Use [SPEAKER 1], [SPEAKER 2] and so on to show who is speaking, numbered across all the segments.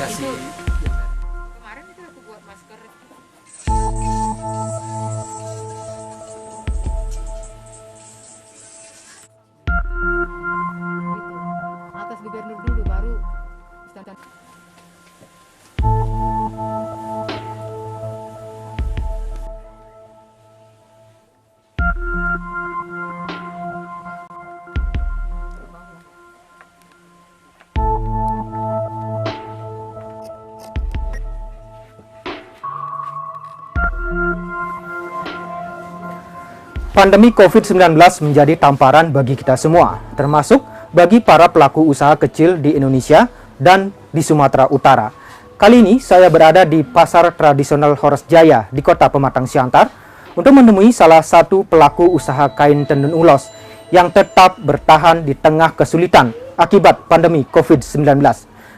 [SPEAKER 1] dikasih.
[SPEAKER 2] Kemarin itu aku buat masker. Atas gubernur dulu baru standar.
[SPEAKER 3] Pandemi COVID-19 menjadi tamparan bagi kita semua, termasuk bagi para pelaku usaha kecil di Indonesia dan di Sumatera Utara. Kali ini saya berada di Pasar Tradisional Horas Jaya di Kota Pematang Siantar untuk menemui salah satu pelaku usaha kain tenun ulos yang tetap bertahan di tengah kesulitan akibat pandemi COVID-19.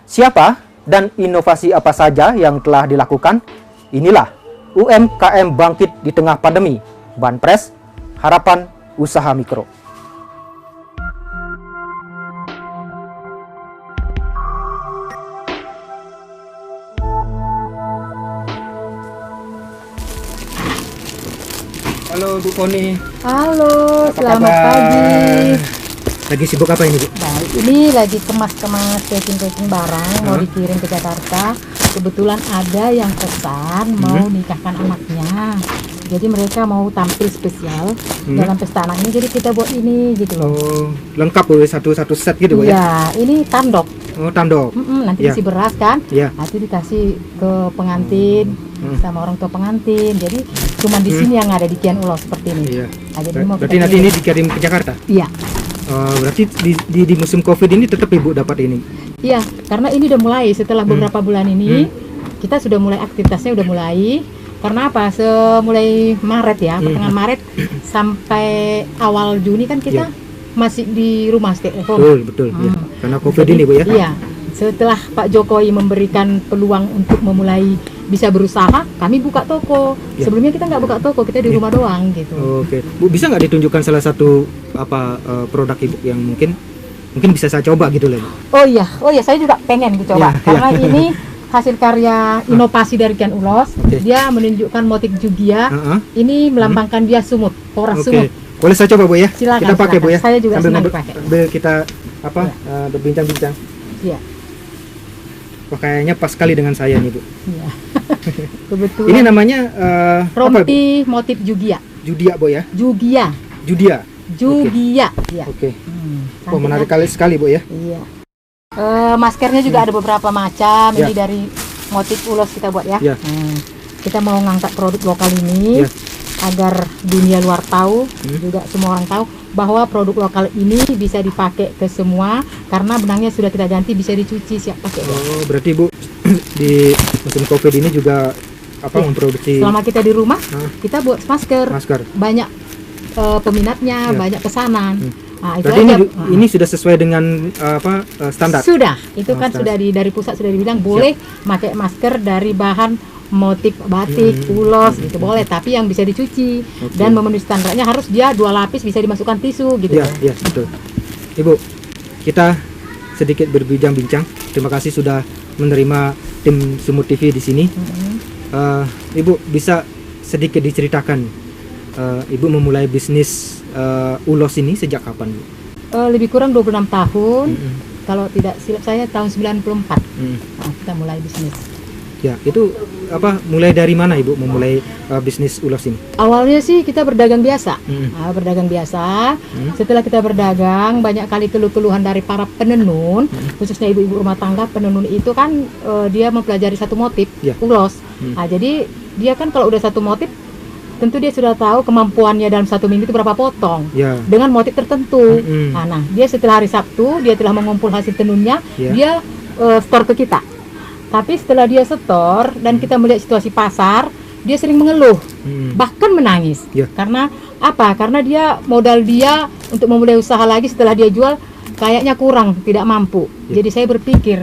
[SPEAKER 3] Siapa dan inovasi apa saja yang telah dilakukan? Inilah UMKM bangkit di tengah pandemi. Banpres, harapan usaha mikro. Halo Bu Poni.
[SPEAKER 2] Halo,
[SPEAKER 3] Apa
[SPEAKER 2] selamat
[SPEAKER 3] kabar?
[SPEAKER 2] pagi.
[SPEAKER 3] Lagi sibuk apa ini Bu?
[SPEAKER 2] Baik, ini lagi kemas-kemas packing-packing barang mau dikirim ke Jakarta. Kebetulan ada yang pesan mau nikahkan anaknya. Jadi mereka mau tampil spesial dalam pesta anak ini. Jadi kita buat ini gitu loh.
[SPEAKER 3] Oh, lengkap Bu, satu set gitu Bu ya?
[SPEAKER 2] Iya, ini tandok.
[SPEAKER 3] Oh, tandok.
[SPEAKER 2] Nanti
[SPEAKER 3] Ya.
[SPEAKER 2] isi beras kan?
[SPEAKER 3] Ya.
[SPEAKER 2] Nanti dikasih ke pengantin sama orang tua pengantin. Jadi cuma di sini yang ada di Kian Ulos seperti ini.
[SPEAKER 3] Iya.
[SPEAKER 2] Nah, jadi mau
[SPEAKER 3] Berarti
[SPEAKER 2] kita
[SPEAKER 3] nanti
[SPEAKER 2] kirim.
[SPEAKER 3] ini dikirim ke Jakarta?
[SPEAKER 2] Iya.
[SPEAKER 3] Berarti di musim Covid ini tetap Ibu dapat ini?
[SPEAKER 2] Iya, karena ini udah mulai setelah beberapa bulan ini kita sudah mulai aktivitasnya udah mulai. Karena apa? Mulai Maret ya, pertengahan Maret sampai awal Juni kan kita masih di rumah stay at home.
[SPEAKER 3] Betul, ya. Karena Covid ini Bu ya?
[SPEAKER 2] Iya. Setelah Pak Jokowi memberikan peluang untuk memulai bisa berusaha, kami buka toko.
[SPEAKER 3] Ya.
[SPEAKER 2] Sebelumnya kita nggak buka toko, kita di rumah doang gitu.
[SPEAKER 3] Oke. Bu, bisa nggak ditunjukkan salah satu produk Ibu yang mungkin bisa saya coba gitu loh Bu?
[SPEAKER 2] Oh iya, saya juga pengen coba
[SPEAKER 3] Iya,
[SPEAKER 2] karena ini hasil karya inovasi dari Kian Ulos. Dia menunjukkan motif jugia. Ini melambangkan dia sumut, poras sumut.
[SPEAKER 3] Boleh saya coba Bu ya?
[SPEAKER 2] Silakan,
[SPEAKER 3] Kita pakai Bu ya?
[SPEAKER 2] Saya juga
[SPEAKER 3] sambil
[SPEAKER 2] senang
[SPEAKER 3] sambil kita berbincang-bincang.
[SPEAKER 2] Iya.
[SPEAKER 3] Wah, kayaknya pas sekali dengan saya nih Bu.
[SPEAKER 2] Iya. Kebetulan.
[SPEAKER 3] Ini namanya
[SPEAKER 2] rompi motif jugia.
[SPEAKER 3] Judia Bu ya?
[SPEAKER 2] Jugia.
[SPEAKER 3] Judia.
[SPEAKER 2] Jugia. Iya.
[SPEAKER 3] Oke.
[SPEAKER 2] Cantik
[SPEAKER 3] Oh, menarik
[SPEAKER 2] kan?
[SPEAKER 3] sekali Bu ya?
[SPEAKER 2] Iya. Maskernya juga ada beberapa macam.
[SPEAKER 3] Ya.
[SPEAKER 2] Ini dari motif ulos kita buat ya.
[SPEAKER 3] Ya.
[SPEAKER 2] Kita mau ngangkat produk lokal ini
[SPEAKER 3] Ya.
[SPEAKER 2] agar dunia luar tahu, juga semua orang tahu bahwa produk lokal ini bisa dipakai ke semua karena benangnya sudah kita ganti, bisa dicuci siap pakai.
[SPEAKER 3] Oh, berarti Bu di musim Covid ini juga memproduksi
[SPEAKER 2] Selama kita di rumah, kita buat masker. Banyak peminatnya, banyak pesanan. Nah, itu
[SPEAKER 3] berarti
[SPEAKER 2] aja.
[SPEAKER 3] ini sudah sesuai dengan standar?
[SPEAKER 2] Sudah, itu kan
[SPEAKER 3] standar.
[SPEAKER 2] sudah dari pusat sudah dibilang boleh pakai masker dari bahan motif batik, ulos gitu boleh, tapi yang bisa dicuci dan memenuhi standarnya harus dia 2 lapis, bisa dimasukkan tisu gitu.
[SPEAKER 3] Iya, betul. Ibu, kita sedikit berbincang-bincang. Terima kasih sudah menerima tim Sumut TV di sini. Ibu bisa sedikit diceritakan Ibu memulai bisnis ulos ini sejak kapan Bu?
[SPEAKER 2] Lebih kurang 26 tahun. Kalau tidak silap saya tahun 94. Nah, kita mulai bisnis.
[SPEAKER 3] Ya, itu mulai dari mana Ibu memulai bisnis ulos ini?
[SPEAKER 2] Awalnya sih kita berdagang biasa. Berdagang biasa. Setelah kita berdagang, banyak kali keluh-keluhan dari para penenun, khususnya ibu-ibu rumah tangga. Penenun itu kan dia mempelajari satu motif, ulos. Nah, jadi dia kan kalau udah satu motif, tentu dia sudah tahu kemampuannya dalam 1 minggu itu berapa potong dengan motif tertentu. Nah, dia setelah hari Sabtu dia telah mengumpul hasil tenunnya, dia store ke kita. Tapi setelah dia setor dan kita melihat situasi pasar, dia sering mengeluh, bahkan menangis. Karena apa? Karena dia modal dia untuk memulai usaha lagi setelah dia jual kayaknya kurang, tidak mampu. Jadi saya berpikir,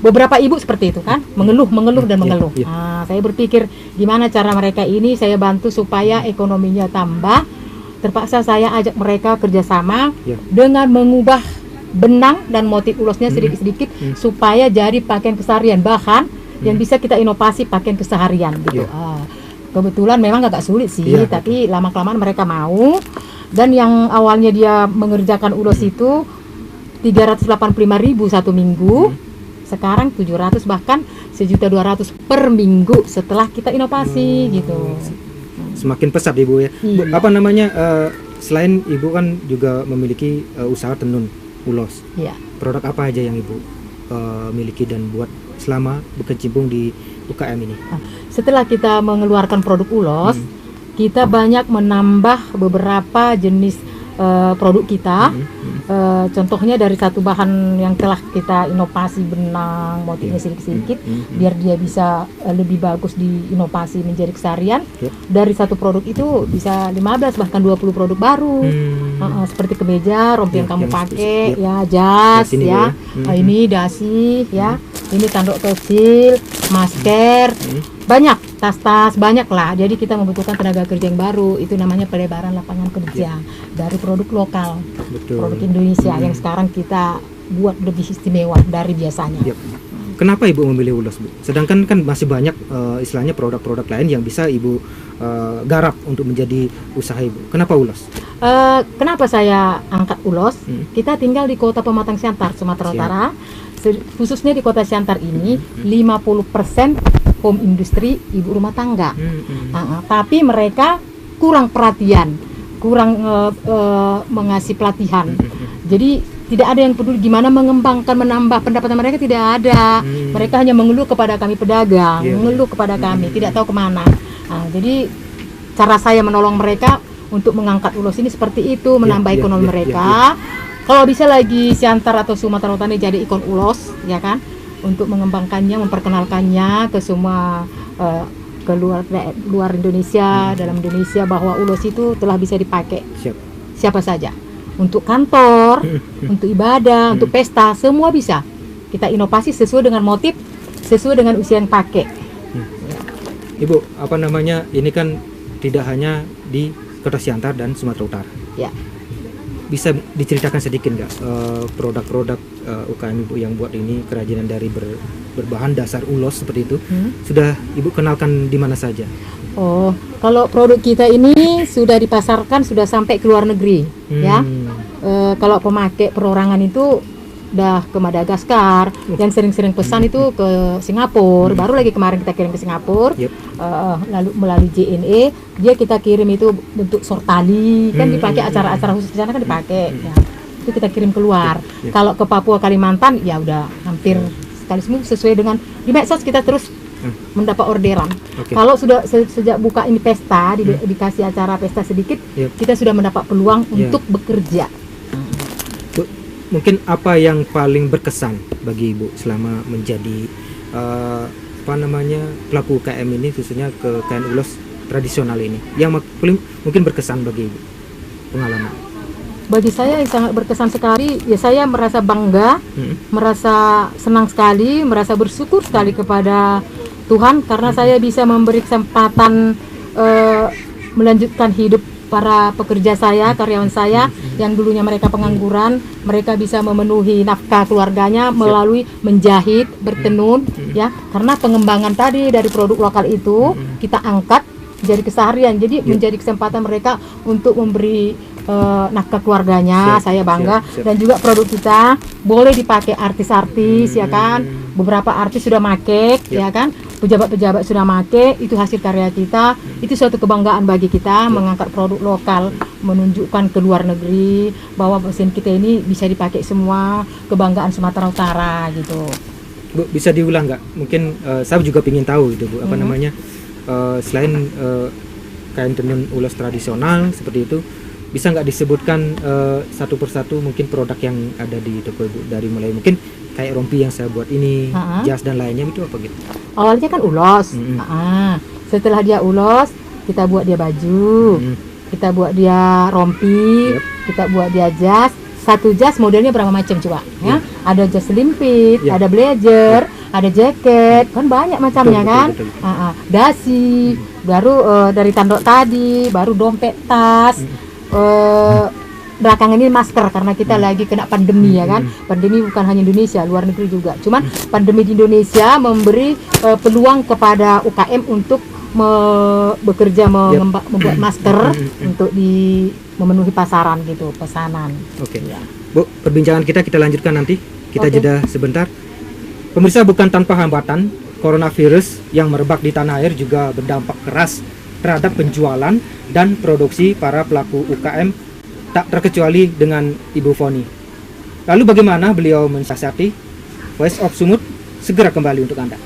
[SPEAKER 2] beberapa ibu seperti itu kan, mengeluh dan mengeluh. Nah, saya berpikir gimana cara mereka ini saya bantu supaya ekonominya tambah. Terpaksa saya ajak mereka kerjasama dengan mengubah benang dan motif ulosnya sedikit-sedikit supaya jadi pakaian keseharian, bahan yang bisa kita inovasi pakaian keseharian gitu. Kebetulan memang agak sulit sih, tapi lama-kelamaan mereka mau. Dan yang awalnya dia mengerjakan ulos itu 385.000 satu minggu, sekarang 700 bahkan 1.200.000 per minggu setelah kita inovasi gitu.
[SPEAKER 3] Semakin pesat Ibu ya. Bu, apa namanya? Selain Ibu kan juga memiliki usaha tenun ulos.
[SPEAKER 2] Iya.
[SPEAKER 3] Produk apa aja yang Ibu miliki dan buat selama berkecimpung di UKM ini?
[SPEAKER 2] Setelah kita mengeluarkan produk ulos, kita banyak menambah beberapa jenis produk kita. Contohnya dari satu bahan yang telah kita inovasi, benang motifnya sedikit-sedikit biar dia bisa lebih bagus diinovasi menjadi keseharian. Dari satu produk itu bisa 15 bahkan 20 produk baru. Seperti kemeja, rompi yang kamu pakai, ya jas, ya. Ini dasi, ya. Ini tanduk kecil, masker, banyak tas-tas, banyak lah. Jadi kita membutuhkan tenaga kerja yang baru. Itu namanya pelebaran lapangan kerja dari produk lokal, produk Indonesia yang sekarang kita buat lebih istimewa dari biasanya.
[SPEAKER 3] Kenapa Ibu memilih ulos, Bu? Sedangkan kan masih banyak istilahnya produk-produk lain yang bisa Ibu garap untuk menjadi usaha Ibu. Kenapa ulos?
[SPEAKER 2] Kenapa saya angkat ulos? Kita tinggal di Kota Pematang Siantar, Sumatera Utara. Khususnya di Kota Siantar ini 50% home industri ibu rumah tangga. Tapi mereka kurang perhatian, kurang mengasih pelatihan. Jadi tidak ada yang peduli gimana mengembangkan, menambah pendapatan mereka, tidak ada. Mereka hanya mengeluh kepada kami pedagang, mengeluh kepada kami, tidak tahu kemana. Jadi cara saya menolong mereka untuk mengangkat ulos ini seperti itu, menambah ekonomi mereka. Kalau bisa lagi Siantar atau Sumatera Utara jadi ikon ulos, ya kan, untuk mengembangkannya, memperkenalkannya ke semua ke luar Indonesia, dalam Indonesia, bahwa ulos itu telah bisa dipakai siapa saja, untuk kantor, untuk ibadah, untuk pesta, semua bisa. Kita inovasi sesuai dengan motif, sesuai dengan usia yang pakai.
[SPEAKER 3] Ibu, apa namanya? Ini kan tidak hanya di Kota Siantar dan Sumatera Utara.
[SPEAKER 2] Ya.
[SPEAKER 3] Bisa diceritakan sedikit nggak produk-produk UKM Ibu yang buat ini, kerajinan dari berbahan dasar ulos seperti itu, sudah Ibu kenalkan di mana saja?
[SPEAKER 2] Oh, kalau produk kita ini sudah dipasarkan, sudah sampai ke luar negeri, ya. Kalau pemakai perorangan itu udah ke Madagaskar, yang sering-sering pesan itu ke Singapura. Baru lagi kemarin kita kirim ke Singapura, lalu melalui JNE dia kita kirim itu bentuk sortali, kan dipakai acara-acara khusus di sana kan dipakai. Ya. Itu kita kirim keluar. Kalau ke Papua Kalimantan ya udah hampir sekali seminggu sesuai dengan di medsos kita terus mendapat orderan. Kalau sudah sejak buka ini pesta, dikasih acara pesta sedikit, kita sudah mendapat peluang untuk bekerja.
[SPEAKER 3] Mungkin apa yang paling berkesan bagi Ibu selama menjadi pelaku UKM ini, khususnya ke kain ulos tradisional ini, yang mungkin berkesan bagi Ibu pengalaman?
[SPEAKER 2] Bagi saya yang sangat berkesan sekali, ya saya merasa bangga, merasa senang sekali, merasa bersyukur sekali kepada Tuhan karena saya bisa memberi kesempatan melanjutkan hidup para pekerja saya, karyawan saya yang dulunya mereka pengangguran, mereka bisa memenuhi nafkah keluarganya melalui menjahit, bertenun, ya. Karena pengembangan tadi dari produk lokal itu kita angkat jadi keseharian, jadi menjadi kesempatan mereka untuk memberi nafkah keluarganya. Saya bangga. Dan juga produk kita boleh dipakai artis-artis, ya kan. Beberapa artis sudah make, ya kan. Pejabat-pejabat sudah make, itu hasil karya kita. Itu suatu kebanggaan bagi kita mengangkat produk lokal, menunjukkan ke luar negeri bahwa mesin kita ini bisa dipakai semua, kebanggaan Sumatera Utara gitu.
[SPEAKER 3] Bu, bisa diulang nggak? Mungkin saya juga ingin tahu gitu, Bu, apa namanya, selain kain tenun ulos tradisional seperti itu, bisa nggak disebutkan satu persatu mungkin produk yang ada di toko Ibu, dari mulai mungkin kayak rompi yang saya buat ini, jas dan lainnya, itu apa gitu?
[SPEAKER 2] Awalnya kan ulos. Setelah dia ulos, kita buat dia baju, kita buat dia rompi, kita buat dia jas. Satu jas modelnya berapa macam coba? Ya, ada jas limpit, ada blazer, ada jaket, kan banyak macamnya kan. Dasi, baru dari tanduk tadi, baru dompet tas. belakangan ini masker karena kita lagi kena pandemi ya kan. Pandemi bukan hanya Indonesia, luar negeri juga. Cuman pandemi di Indonesia memberi peluang kepada UKM untuk bekerja membuat masker untuk memenuhi pasaran gitu, pesanan.
[SPEAKER 3] Oke. Bu, perbincangan kita lanjutkan nanti. Kita jeda sebentar. Pemirsa, bukan tanpa hambatan, coronavirus yang merebak di tanah air juga berdampak keras terhadap penjualan dan produksi para pelaku UKM, tak terkecuali dengan Ibu Foni. Lalu bagaimana beliau mensiasati? Voice of Sumut segera kembali untuk Anda.